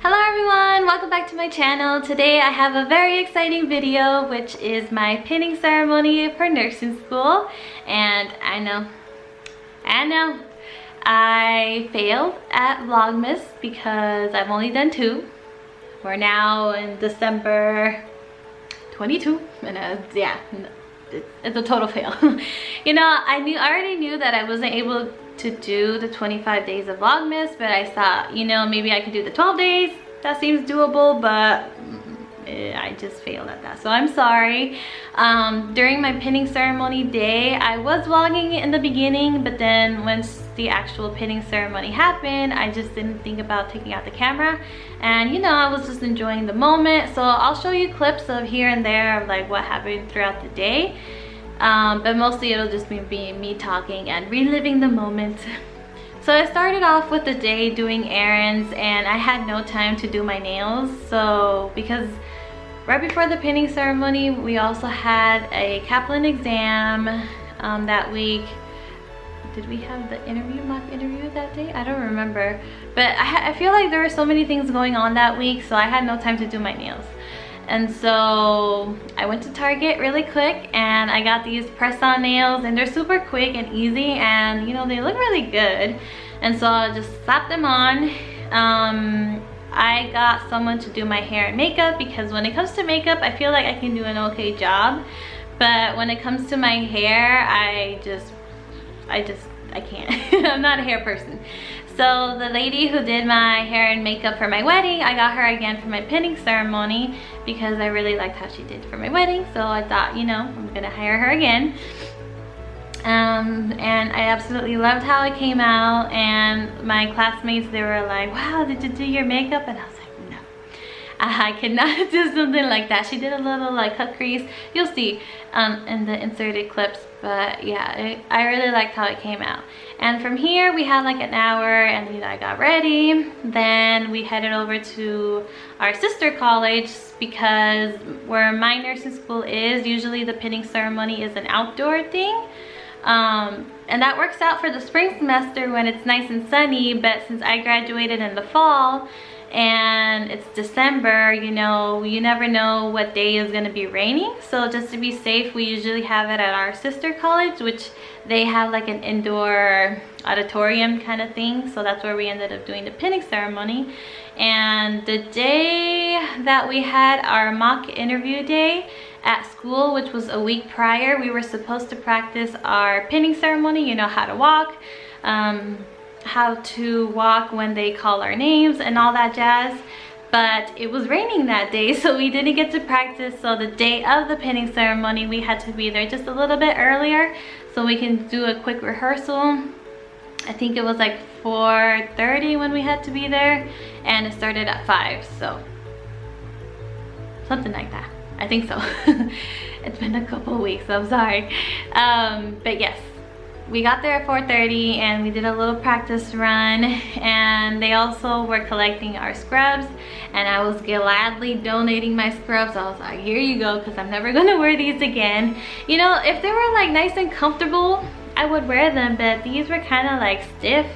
Hello everyone, welcome back to my channel. Today I have a very exciting video, which is my pinning ceremony for nursing school. And I know I failed at vlogmas because I've only done 2. We're now in December 22 and yeah, it's a total fail. You know, I already knew that I wasn't able to do the 25 days of vlogmas, but I thought, you know, maybe I could do the 12 days. That seems doable, but I just failed at that, so I'm sorry. During my pinning ceremony day, I was vlogging in the beginning, but then once the actual pinning ceremony happened, I just didn't think about taking out the camera, and you know, I was just enjoying the moment. So I'll show you clips of here and there of like what happened throughout the day, but mostly it'll just be me talking and reliving the moment. So I started off with the day doing errands, and I had no time to do my nails. So because right before the pinning ceremony, we also had a Kaplan exam that week. Did we have the mock interview that day? I don't remember, but I feel like there were so many things going on that week, so I had no time to do my nails. And so I went to Target really quick and I got these press-on nails, and they're super quick and easy, and you know, they look really good. And so I just slapped them on. I got someone to do my hair and makeup, because when it comes to makeup, I feel like I can do an okay job, but when it comes to my hair, I can't. I'm not a hair person. So the lady who did my hair and makeup for my wedding, I got her again for my pinning ceremony because I really liked how she did for my wedding. So I thought, you know, I'm gonna hire her again. And I absolutely loved how it came out, and my classmates, they were like, wow, did you do your makeup? And I was like, no, I cannot do something like that. She did a little like cut crease, you'll see in the inserted clips, but yeah, I really liked how it came out. And from here we had like an hour, and you know, I got ready. Then we headed over to our sister college, because where my nursing school is, usually the pinning ceremony is an outdoor thing. And that works out for the spring semester when it's nice and sunny, but since I graduated in the fall and it's December, you know, you never know what day is going to be raining. So just to be safe, we usually have it at our sister college, which they have like an indoor auditorium kind of thing. So that's where we ended up doing the pinning ceremony. And the day that we had our mock interview day at school, which was a week prior, we were supposed to practice our pinning ceremony, you know, how to walk, when they call our names and all that jazz. But it was raining that day, so we didn't get to practice. So the day of the pinning ceremony, we had to be there just a little bit earlier so we can do a quick rehearsal. I think it was like 4:30 when we had to be there, and it started at 5, so something like that. I think so. It's been a couple of weeks, so I'm sorry. But yes, we got there at 4:30 and we did a little practice run, and they also were collecting our scrubs, and I was gladly donating my scrubs. I was like, here you go, because I'm never gonna wear these again. You know, if they were like nice and comfortable, I would wear them, but these were kind of like stiff,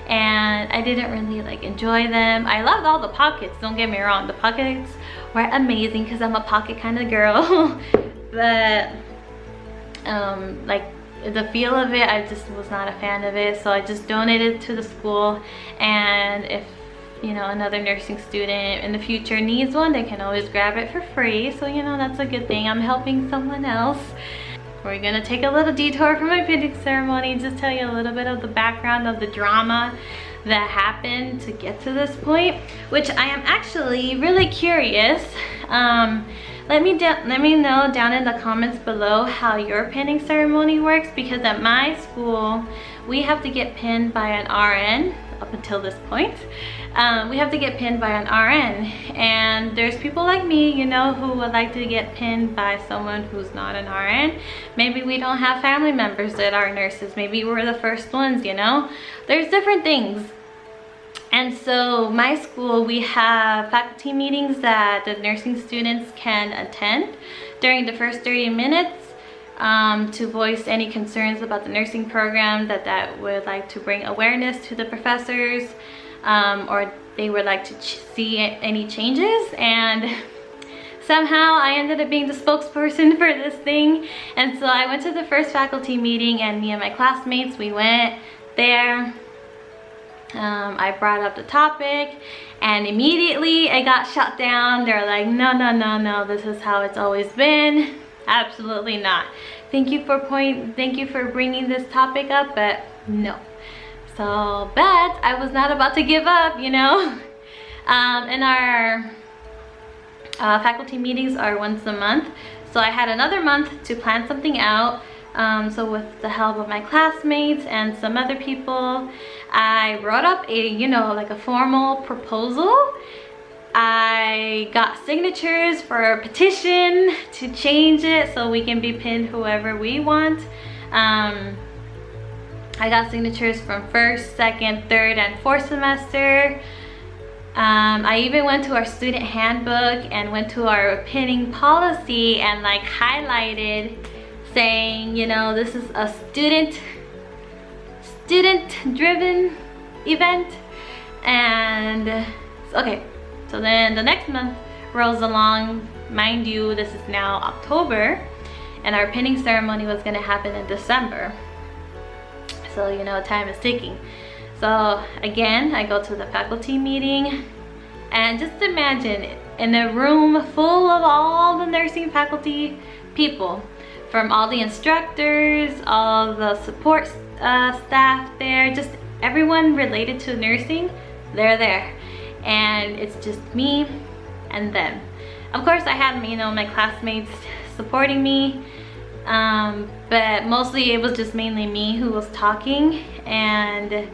and I didn't really like enjoy them. I loved all the pockets, don't get me wrong, the pockets were amazing because I'm a pocket kind of girl. But like the feel of it, I just was not a fan of it, so I just donated to the school. And if you know, another nursing student in the future needs one, they can always grab it for free. So you know, that's a good thing. I'm helping someone else. We're gonna take a little detour from my pinning ceremony, just tell you a little bit of the background of the drama that happened to get to this point, which I am actually really curious. Let me know down in the comments below how your pinning ceremony works, because at my school we have to get pinned by an RN. Up until this point, we have to get pinned by an RN, and there's people like me, you know, who would like to get pinned by someone who's not an RN. Maybe we don't have family members that are nurses, maybe we're the first ones, you know, there's different things. And so my school, we have faculty meetings that the nursing students can attend during the first 30 minutes to voice any concerns about the nursing program that would like to bring awareness to the professors, or they would like to see any changes, and somehow I ended up being the spokesperson for this thing. And so I went to the first faculty meeting, and me and my classmates, we went there. I brought up the topic, and immediately I got shut down. They're like, no, no, no, no, this is how it's always been. Absolutely not. Thank you for bringing this topic up, but no. So, but I was not about to give up, you know. And our faculty meetings are once a month, so I had another month to plan something out. So with the help of my classmates and some other people, I wrote up a, you know, like a formal proposal. I got signatures for a petition to change it so we can be pinned whoever we want. I got signatures from first, second, third, and fourth semester. I even went to our student handbook and went to our pinning policy and like highlighted, saying, you know, this is a student driven event. And okay, so then the next month rolls along. Mind you, this is now October, and our pinning ceremony was going to happen in December, so you know, time is ticking. So again, I go to the faculty meeting, and just imagine in a room full of all the nursing faculty people, from all the instructors, all the support staff there, just everyone related to nursing, they're there. And it's just me and them. Of course, I had, you know, my classmates supporting me, but mostly it was just mainly me who was talking. And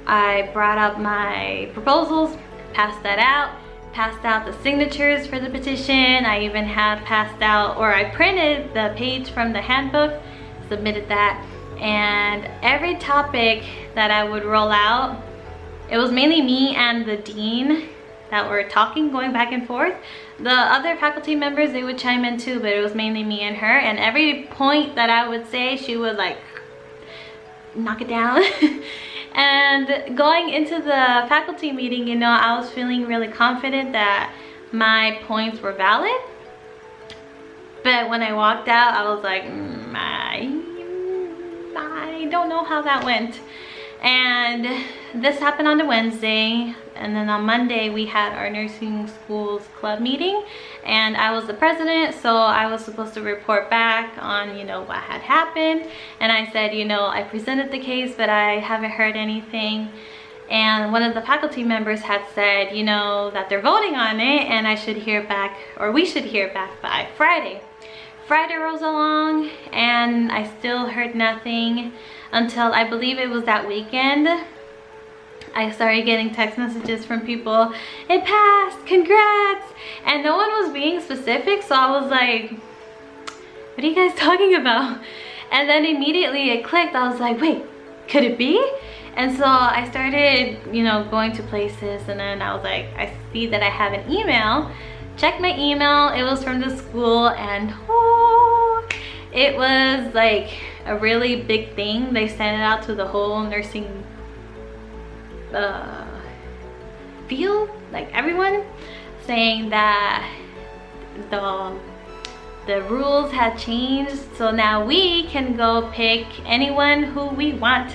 I brought up my proposals, passed that out, passed out the signatures for the petition. I even had passed out, or I printed the page from the handbook, submitted that. And every topic that I would roll out, it was mainly me and the dean that were talking, going back and forth. The other faculty members, they would chime in too, but it was mainly me and her. And every point that I would say, she would like knock it down. And going into the faculty meeting, you know, I was feeling really confident that my points were valid. But when I walked out, I was like, I don't know how that went. And this happened on a Wednesday, and then on Monday we had our nursing schools club meeting, and I was the president, so I was supposed to report back on, you know, what had happened. And I said, you know, I presented the case, but I haven't heard anything. And one of the faculty members had said, you know, that they're voting on it, and I should hear back, or we should hear back by Friday. Friday rolls along, and I still heard nothing until I believe it was that weekend. I started getting text messages from people, it passed, congrats, and no one was being specific. So I was like, what are you guys talking about? And then immediately it clicked. I was like, wait, could it be? And so I started, you know, going to places, and then I was like, I see that I have an email. Check my email, it was from the school, and oh, it was like a really big thing. They sent it out to the whole nursing field, like everyone, saying that the rules had changed, so now we can go pick anyone who we want,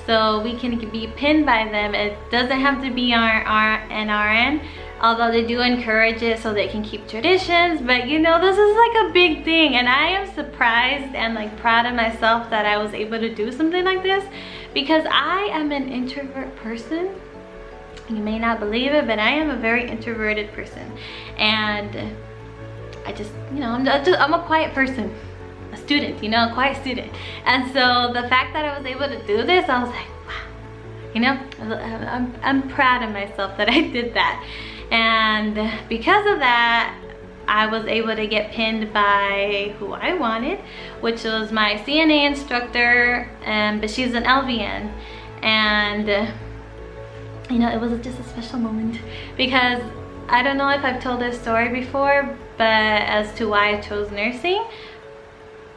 so we can be pinned by them. It doesn't have to be our RN, although they do encourage it so they can keep traditions. But you know, this is like a big thing, and I am surprised and like proud of myself that I was able to do something like this, because I am an introvert person. You may not believe it, but I am a very introverted person, and I just, you know, I'm a quiet person, a student, you know, a quiet student. And so the fact that I was able to do this, I was like, wow, you know, I'm proud of myself that I did that. And because of that, I was able to get pinned by who I wanted, which was my CNA instructor, but she's an LVN. And you know, it was just a special moment, because I don't know if I've told this story before, but as to why I chose nursing,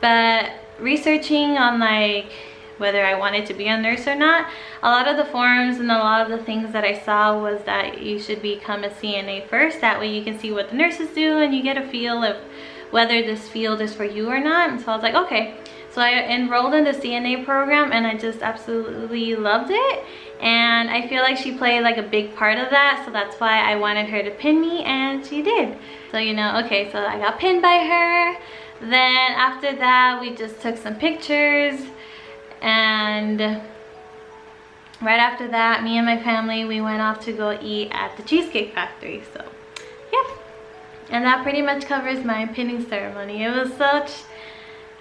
but researching on like whether I wanted to be a nurse or not. A lot of the forums and a lot of the things that I saw was that you should become a CNA first. That way you can see what the nurses do and you get a feel of whether this field is for you or not. And so I was like, okay. So I enrolled in the CNA program and I just absolutely loved it. And I feel like she played like a big part of that. So that's why I wanted her to pin me, and she did. So, you know, okay, so I got pinned by her. Then after that, we just took some pictures. And right after that, me and my family, we went off to go eat at the Cheesecake Factory. So, yeah. And that pretty much covers my pinning ceremony. It was such...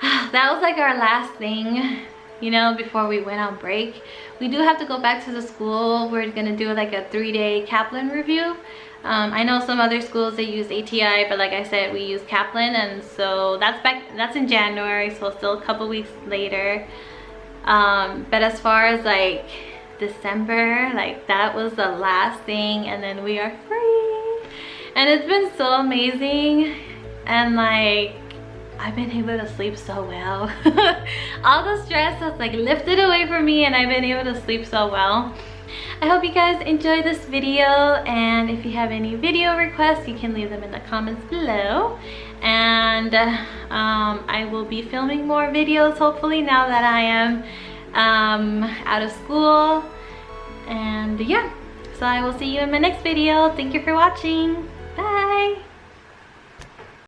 that was like our last thing, you know, before we went on break. We do have to go back to the school. We're gonna do like a 3-day Kaplan review. I know some other schools, they use ATI, but like I said, we use Kaplan, and so that's in January, so still a couple weeks later. But as far as like December, like that was the last thing, and then we are free. And it's been so amazing, and like I've been able to sleep so well. All the stress has like lifted away from me, and I've been able to sleep so well. I hope you guys enjoyed this video, and if you have any video requests, you can leave them in the comments below. And I will be filming more videos hopefully now that I am out of school. And yeah, so I will see you in my next video. Thank you for watching. Bye.